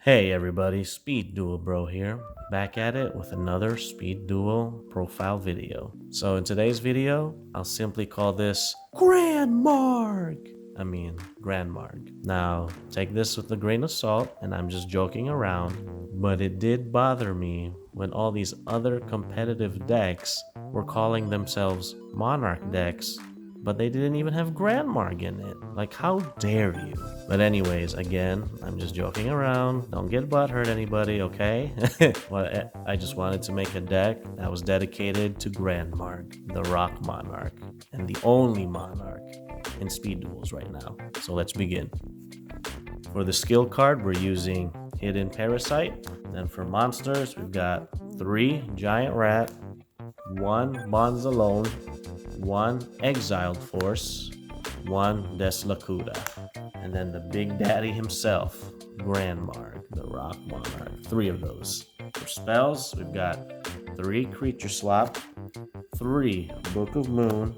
Hey everybody, Speed Duel Bro here, back at it with another Speed Duel profile video. So in today's video, I'll simply call this Granmarg. Granmarg. Now, take this with a grain of salt, and I'm just joking around, but it did bother me when all these other competitive decks were calling themselves Monarch decks, but they didn't even have Granmarg in it. Like, how dare you? But anyways, again, I'm just joking around. Don't get butthurt, anybody, okay? Well, I just wanted to make a deck that was dedicated to Granmarg, the Rock Monarch, and the only Monarch in Speed Duels right now. So let's begin. For the skill card, we're using Hidden Parasite. Then for monsters, we've got 3 Giant Rat, 1 Bonds Alone, 1 Exiled Force, 1 Deslacuda, and then the Big Daddy himself, Granmarg, the Rock Monarch. 3 of those. For spells, we've got 3 Creature Swap, 3 Book of Moon,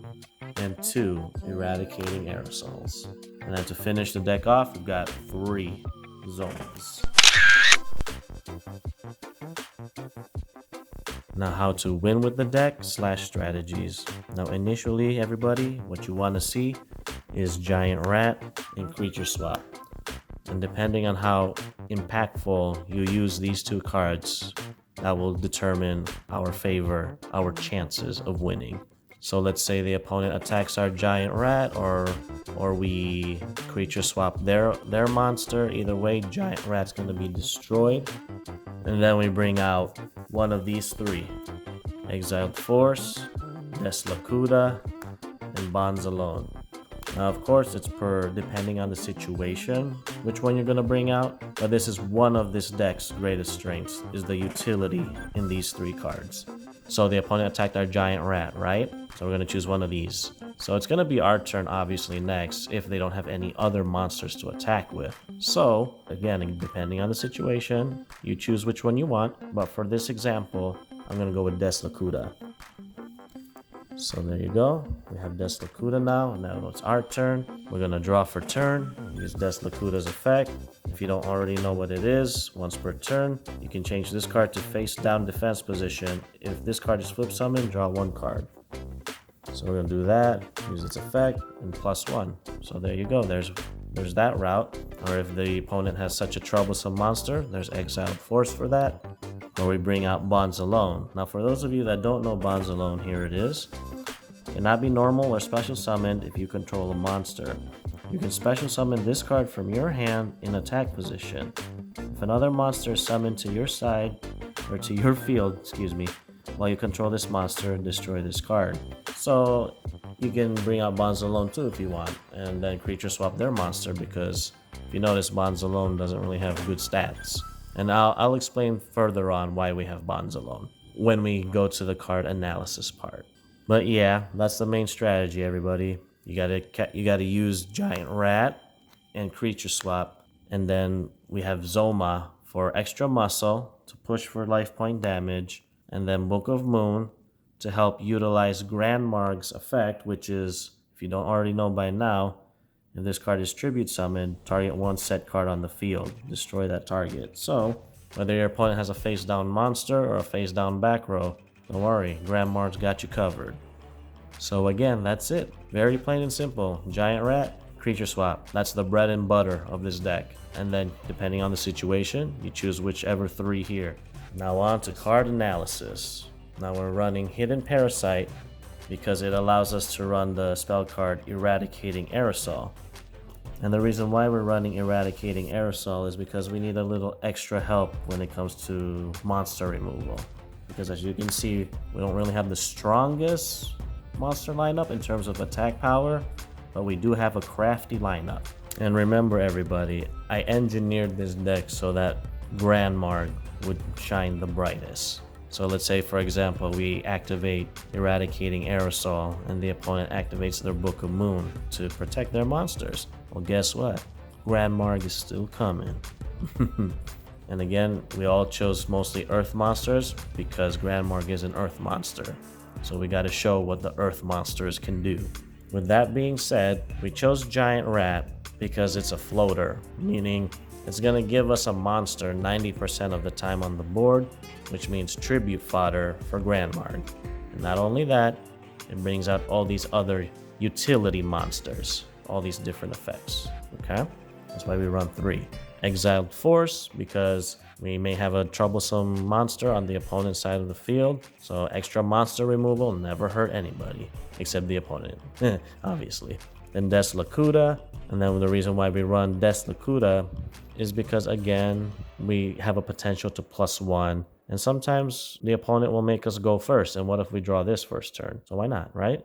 and 2 Eradicating Aerosols. And then to finish the deck off, we've got 3 ZOMAs. Now, how to win with the deck / strategies. Now, initially, everybody, what you want to see is Giant Rat and Creature Swap. And depending on how impactful you use these 2 cards, that will determine our chances of winning. So let's say the opponent attacks our Giant Rat, or we Creature Swap their monster. Either way, Giant Rat's going to be destroyed. And then we bring out one of these 3. Exiled Force, Deslacuda, and Bonds Alone. Now, of course, it's depending on the situation, which one you're going to bring out. But this is one of this deck's greatest strengths, is the utility in these 3 cards. So the opponent attacked our Giant Rat, right? So we're going to choose one of these. So it's going to be our turn, obviously, next, if they don't have any other monsters to attack with. So, again, depending on the situation, you choose which one you want. But for this example, I'm going to go with Deslacuda. So there you go. We have Deslacuda now. Now it's our turn. We're going to draw for turn. Use Deslacuda's effect. If you don't already know what it is, once per turn, you can change this card to face down defense position. If this card is flip summoned, draw 1 card. So we're going to do that, use its effect, and +1. So there you go. There's that route. Or if the opponent has such a troublesome monster, there's Exiled Force for that. Or we bring out Bonds Alone. Now, for those of you that don't know Bonds Alone, here it is. Cannot be normal or special summoned if you control a monster. You can special summon this card from your hand in attack position. If another monster is summoned to your side, or to your field, while you control this monster, destroy this card. So you can bring out Bonds Alone too if you want, and then Creature Swap their monster, because if you notice, Bonds Alone doesn't really have good stats. And I'll explain further on why we have Bonds Alone when we go to the card analysis part. But yeah, that's the main strategy, everybody. You gotta use Giant Rat and Creature Swap, and then we have ZOMA for extra muscle to push for life point damage, and then Book of Moon to help utilize Granmarg's effect, which is, if you don't already know by now, if this card is tribute summoned, target 1 set card on the field, destroy that target. So, whether your opponent has a face down monster or a face down back row, don't worry, Granmarg's got you covered. So again, that's it. Very plain and simple. Giant Rat, Creature Swap. That's the bread and butter of this deck. And then, depending on the situation, you choose whichever 3 here. Now on to card analysis. Now we're running Hidden Parasite because it allows us to run the spell card Eradicating Aerosol. And the reason why we're running Eradicating Aerosol is because we need a little extra help when it comes to monster removal. Because as you can see, we don't really have the strongest monster lineup in terms of attack power, but we do have a crafty lineup. And remember, everybody, I engineered this deck so that Granmarg would shine the brightest. So let's say, for example, we activate Eradicating Aerosol and the opponent activates their Book of Moon to protect their monsters. Well, guess what? Granmarg is still coming. And again, we all chose mostly Earth monsters because Granmarg is an Earth monster. So we got to show what the Earth monsters can do. With that being said, we chose Giant Rat because it's a floater, meaning It's gonna give us a monster 90% of the time on the board, which means tribute fodder for Granmarg. And not only that, it brings out all these other utility monsters, all these different effects, okay? That's why we run 3. Exiled Force, because we may have a troublesome monster on the opponent's side of the field, so extra monster removal never hurt anybody, except the opponent, obviously. Then Des Lakuta, and then the reason why we run Des Lakuta is because, again, we have a potential to +1, and sometimes the opponent will make us go first, and what if we draw this first turn? So why not, right?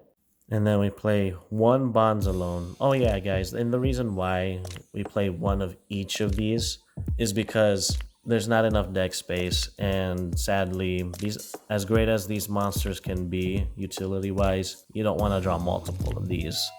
And then we play 1 Bonzalone. Oh yeah, guys, and the reason why we play 1 of each of these is because there's not enough deck space, and sadly, these, as great as these monsters can be utility-wise, you don't want to draw multiple of these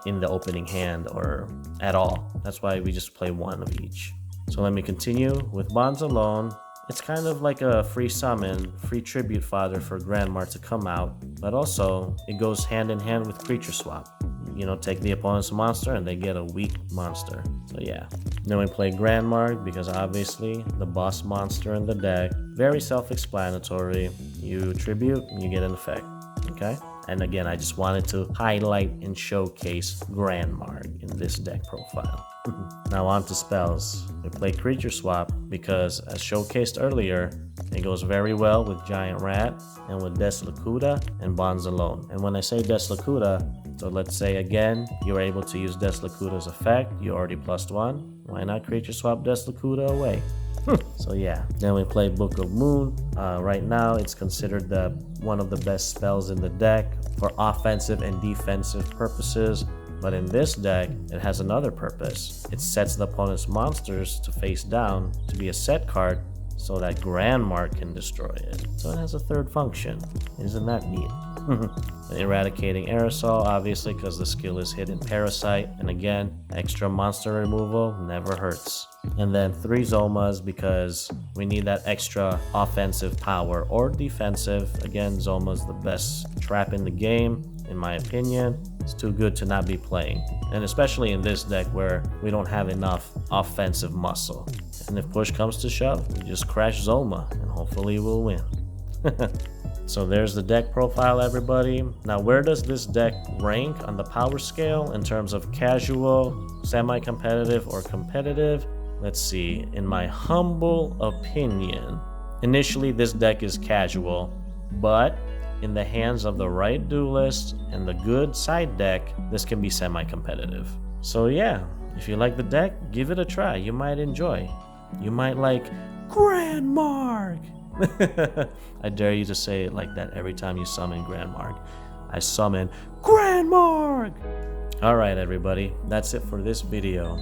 in the opening hand or at all. That's why we just play 1 of each. So let me continue with Bonzalone. It's kind of like a free summon, free tribute fodder for Granmarg to come out, but also it goes hand in hand with creature swap. You know, take the opponent's monster and they get a weak monster. So yeah. Then we play Granmarg because obviously the boss monster in the deck. Very self-explanatory. You tribute, you get an effect. Okay? And again, I just wanted to highlight and showcase Granmarg in this deck profile. Now on to spells. We play Creature Swap because, as showcased earlier, it goes very well with Giant Rat and with Des Lakuta and Bonzalone. And when I say Des Lakuta, so let's say again, you were able to use Des Lakuta's effect, you already +1. Why not Creature Swap Des Lakuta away? So yeah, then we play Book of Moon. Right now, it's considered one of the best spells in the deck for offensive and defensive purposes. But in this deck, it has another purpose. It sets the opponent's monsters to face down to be a set card so that Granmarg can destroy it. So it has a third function. Isn't that neat? Eradicating Aerosol, obviously, because the skill is hidden Parasite. And again, extra monster removal never hurts. And then 3 Zomas because we need that extra offensive power or defensive. Again, Zoma's the best trap in the game, in my opinion. It's too good to not be playing. And especially in this deck where we don't have enough offensive muscle. And if push comes to shove, we just crash Zoma and hopefully we'll win. So there's the deck profile, everybody. Now, where does this deck rank on the power scale in terms of casual, semi-competitive, or competitive? Let's see. In my humble opinion, initially this deck is casual, but in the hands of the right duelist and the good side deck, this can be semi-competitive. So yeah, if you like the deck, give it a try. You might enjoy. You might like Granmarg. I dare you to say it like that every time you summon Granmarg. I summon Granmarg! Alright everybody, that's it for this video.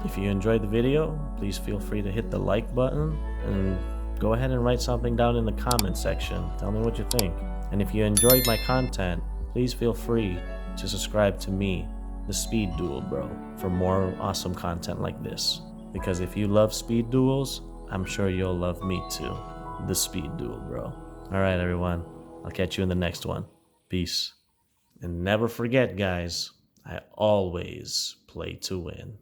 If you enjoyed the video, please feel free to hit the like button and go ahead and write something down in the comment section. Tell me what you think. And if you enjoyed my content, please feel free to subscribe to me, the Speed Duel Bro, for more awesome content like this. Because if you love speed duels, I'm sure you'll love me too, the Speed Duel Bro. Alright everyone, I'll catch you in the next one. Peace. And never forget guys, I always play to win.